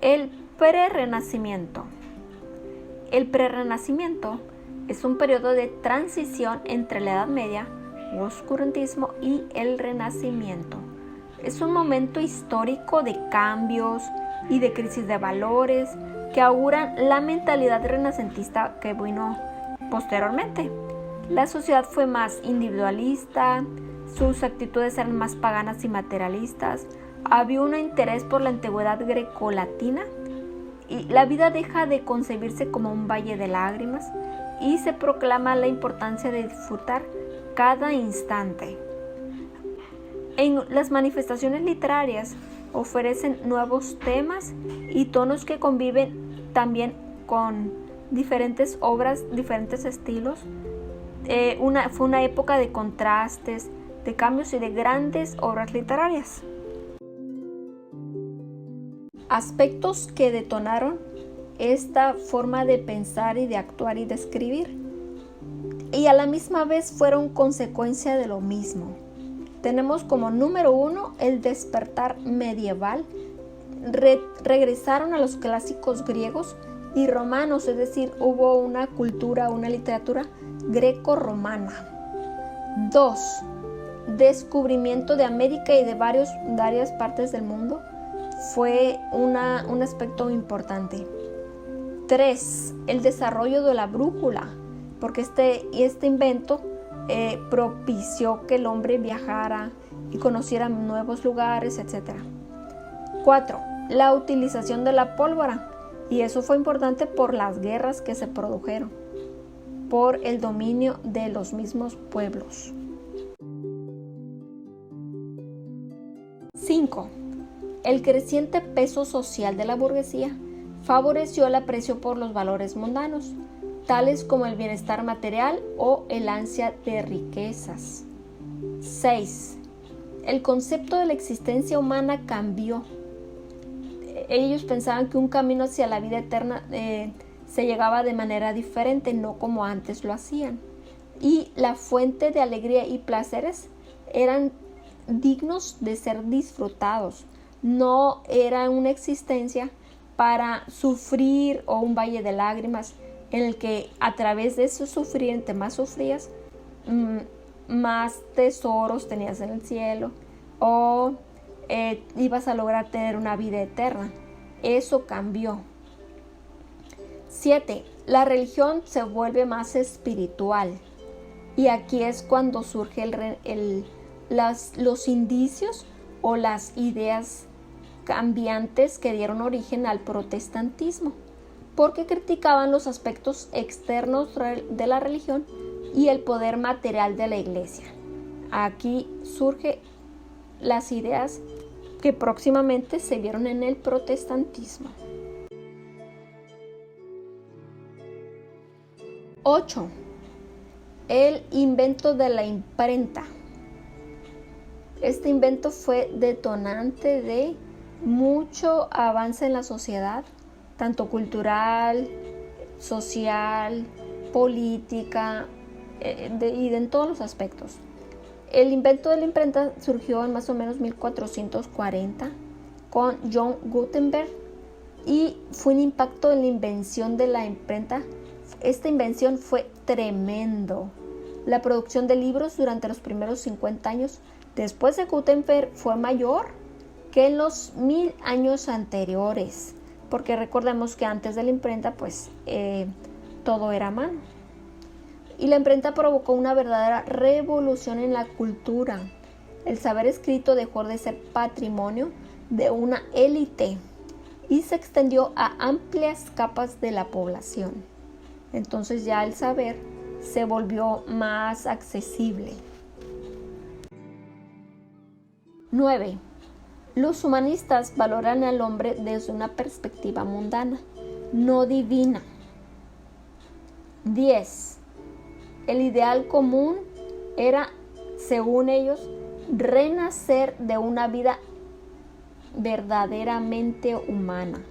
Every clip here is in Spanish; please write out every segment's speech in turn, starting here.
El prerrenacimiento. El prerrenacimiento es un periodo de transición entre la Edad Media, oscurantismo y el Renacimiento. Es un momento histórico de cambios y de crisis de valores que auguran la mentalidad renacentista que vino posteriormente. La sociedad fue más individualista, sus actitudes eran más paganas y materialistas, había un interés por la antigüedad grecolatina y la vida deja de concebirse como un valle de lágrimas y se proclama la importancia de disfrutar cada instante. En las manifestaciones literarias ofrecen nuevos temas y tonos que conviven también con diferentes obras, diferentes estilos. Fue una época de contrastes, de cambios y de grandes obras literarias. Aspectos que detonaron esta forma de pensar y de actuar y de escribir, y a la misma vez fueron consecuencia de lo mismo. Tenemos como número 1 el despertar medieval. Regresaron a los clásicos griegos y romanos, es decir, hubo una cultura, una literatura greco-romana. 2. Descubrimiento de América y de varias partes del mundo. Fue un aspecto importante. 3. El desarrollo de la brújula, porque este invento propició que el hombre viajara y conociera nuevos lugares, etc. 4. La utilización de la pólvora, y eso fue importante por las guerras que se produjeron, por el dominio de los mismos pueblos. 5. El creciente peso social de la burguesía favoreció el aprecio por los valores mundanos, tales como el bienestar material o el ansia de riquezas. 6. El concepto de la existencia humana cambió. Ellos pensaban que un camino hacia la vida eterna se llegaba de manera diferente, no como antes lo hacían. Y la fuente de alegría y placeres eran dignos de ser disfrutados. No era una existencia para sufrir o un valle de lágrimas en el que a través de eso sufrir, entre más sufrías, más tesoros tenías en el cielo o ibas a lograr tener una vida eterna. Eso cambió. 7. La religión se vuelve más espiritual, y aquí es cuando surge los indicios o las ideas cambiantes que dieron origen al protestantismo, porque criticaban los aspectos externos de la religión y el poder material de la iglesia. Aquí surgen las ideas que próximamente se vieron en el protestantismo. 8. El invento de la imprenta. Este invento fue detonante de mucho avance en la sociedad, tanto cultural, social, política y en todos los aspectos. El invento de la imprenta surgió en más o menos 1440 con John Gutenberg y fue un impacto en la invención de la imprenta. Esta invención fue tremendo. La producción de libros durante los primeros 50 años después de Gutenberg fue mayor que en los 1000 años anteriores, porque recordemos que antes de la imprenta pues todo era a mano. Y la imprenta provocó una verdadera revolución en la cultura. El saber escrito dejó de ser patrimonio de una élite y se extendió a amplias capas de la población. Entonces ya el saber se volvió más accesible. 9. Los humanistas valoran al hombre desde una perspectiva mundana, no divina. 10. El ideal común era, según ellos, renacer de una vida verdaderamente humana,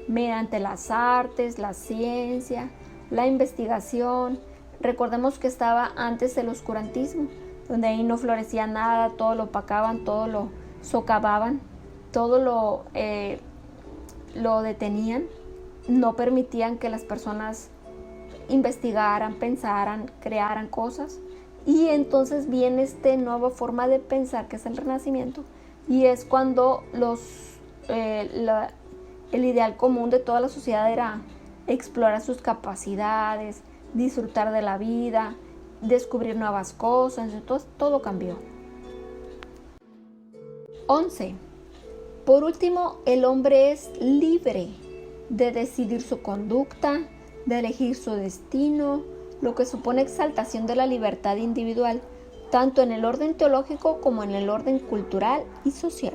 mediante las artes, la ciencia, la investigación. Recordemos que estaba antes el oscurantismo, donde ahí no florecía nada, todo lo opacaban, todo lo socavaban, todo lo detenían, no permitían que las personas investigaran, pensaran, crearan cosas. Y entonces viene esta nueva forma de pensar que es el Renacimiento, y es cuando el ideal común de toda la sociedad era explorar sus capacidades, disfrutar de la vida, descubrir nuevas cosas. Entonces todo cambió. 11. Por último, el hombre es libre de decidir su conducta, de elegir su destino, lo que supone exaltación de la libertad individual, tanto en el orden teológico como en el orden cultural y social.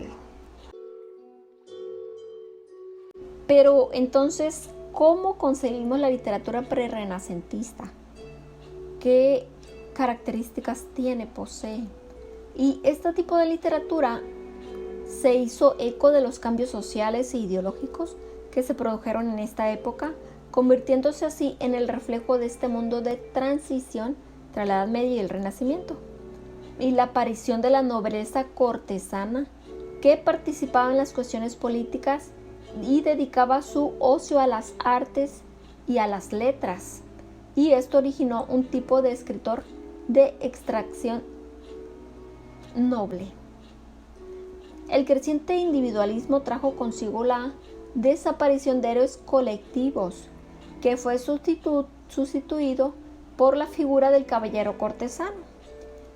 Pero entonces, ¿cómo concebimos la literatura prerrenacentista? ¿Qué características posee? Y este tipo de literatura se hizo eco de los cambios sociales e ideológicos que se produjeron en esta época, convirtiéndose así en el reflejo de este mundo de transición entre la Edad Media y el Renacimiento, y la aparición de la nobleza cortesana que participaba en las cuestiones políticas y dedicaba su ocio a las artes y a las letras, y esto originó un tipo de escritor de extracción noble. El creciente individualismo trajo consigo la desaparición de héroes colectivos, que fue sustituido por la figura del caballero cortesano.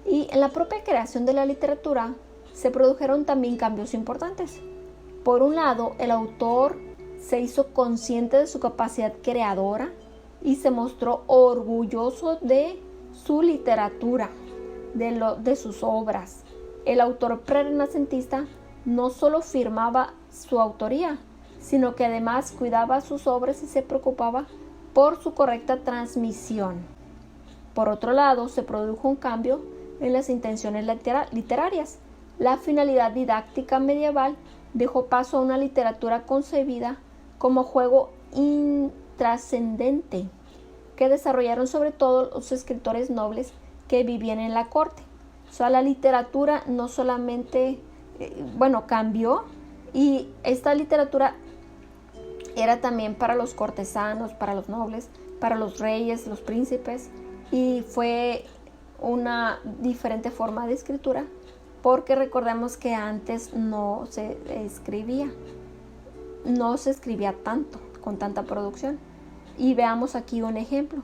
Y en la propia creación de la literatura se produjeron también cambios importantes. Por un lado, el autor se hizo consciente de su capacidad creadora y se mostró orgulloso de su literatura, de sus obras. El autor prerrenacentista no solo firmaba su autoría, sino que además cuidaba sus obras y se preocupaba por su correcta transmisión. Por otro lado, se produjo un cambio en las intenciones literarias. La finalidad didáctica medieval dejó paso a una literatura concebida como juego intrascendente, que desarrollaron sobre todo los escritores nobles que vivían en la corte. O sea, la literatura no solamente, cambió, y esta literatura era también para los cortesanos, para los nobles, para los reyes, los príncipes, y fue una diferente forma de escritura, porque recordemos que antes no se escribía tanto, con tanta producción. Y veamos aquí un ejemplo.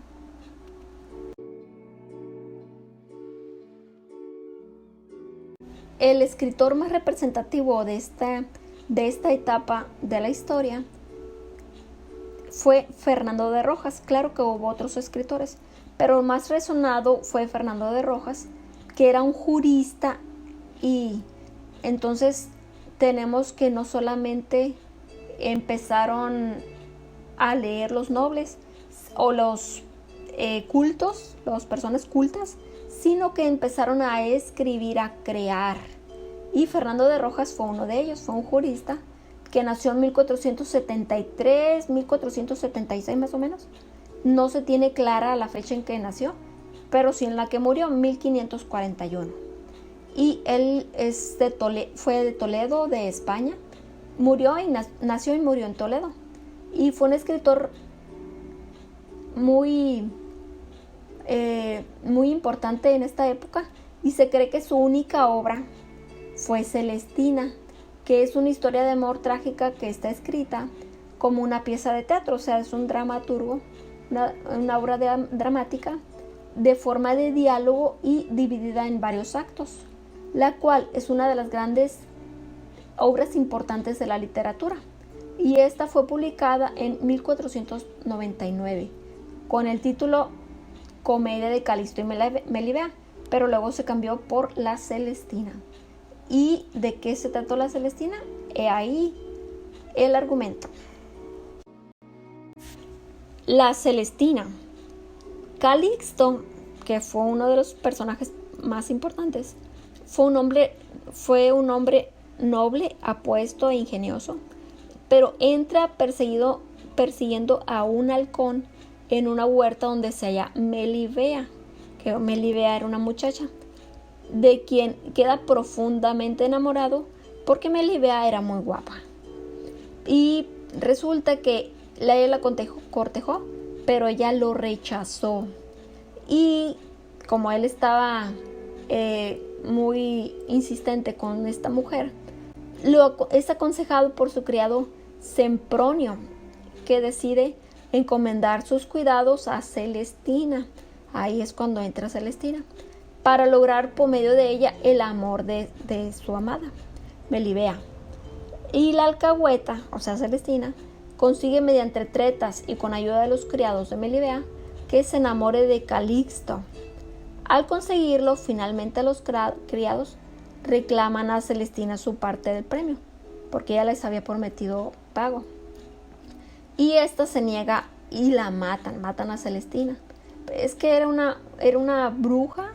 El escritor más representativo de esta etapa de la historia fue Fernando de Rojas. Claro que hubo otros escritores, pero el más resonado fue Fernando de Rojas, que era un jurista. Y entonces tenemos que no solamente empezaron a leer los nobles o los cultos, las personas cultas, sino que empezaron a escribir, a crear. Y Fernando de Rojas fue uno de ellos. Fue un jurista que nació en 1473, 1476 más o menos. No se tiene clara la fecha en que nació, pero sí en la que murió, en 1541. Y él fue de Toledo, de España. Nació y murió en Toledo. Y fue un escritor muy importante en esta época, y se cree que su única obra fue Celestina, que es una historia de amor trágica que está escrita como una pieza de teatro. O sea, es un dramaturgo, una obra dramática de forma de diálogo y dividida en varios actos, la cual es una de las grandes obras importantes de la literatura. Y esta fue publicada en 1499 con el título Comedia de Calisto y Melibea, pero luego se cambió por La Celestina. ¿Y de qué se trató La Celestina? He ahí el argumento. La Celestina. Calixto, que fue uno de los personajes más importantes, fue un hombre noble, apuesto e ingenioso, pero entra persiguiendo a un halcón en una huerta donde se halla Melibea, que Melibea era una muchacha, de quien queda profundamente enamorado porque Melibea era muy guapa. Y Resulta que ella la cortejó, pero ella lo rechazó. Y como él estaba muy insistente con esta mujer, es aconsejado por su criado Sempronio, que decide encomendar sus cuidados a Celestina. Ahí es cuando entra Celestina, para lograr por medio de ella el amor de su amada, Melibea. Y la alcahueta, o sea Celestina, consigue mediante tretas y con ayuda de los criados de Melibea que se enamore de Calixto. Al conseguirlo, finalmente los criados reclaman a Celestina su parte del premio, porque ella les había prometido pago. Y esta se niega y la matan a Celestina. Es que era una bruja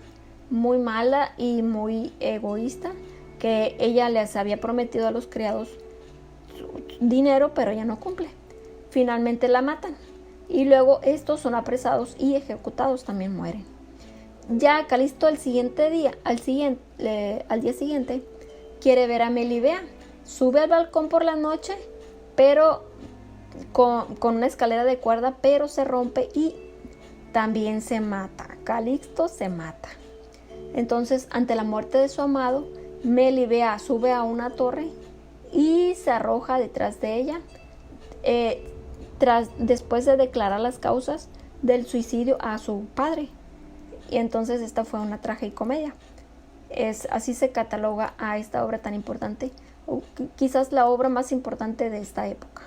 muy mala y muy egoísta, que ella les había prometido a los criados dinero, pero ella no cumple. Finalmente la matan y luego estos son apresados y ejecutados, también mueren. Ya Calixto al día siguiente quiere ver a Melibea, sube al balcón por la noche, pero con una escalera de cuerda, pero se rompe y también se mata. Calixto se mata. Entonces, ante la muerte de su amado, Melibea sube a una torre y se arroja detrás de ella, después de declarar las causas del suicidio a su padre. Y entonces esta fue una tragicomedia. Así se cataloga a esta obra tan importante, o quizás la obra más importante de esta época.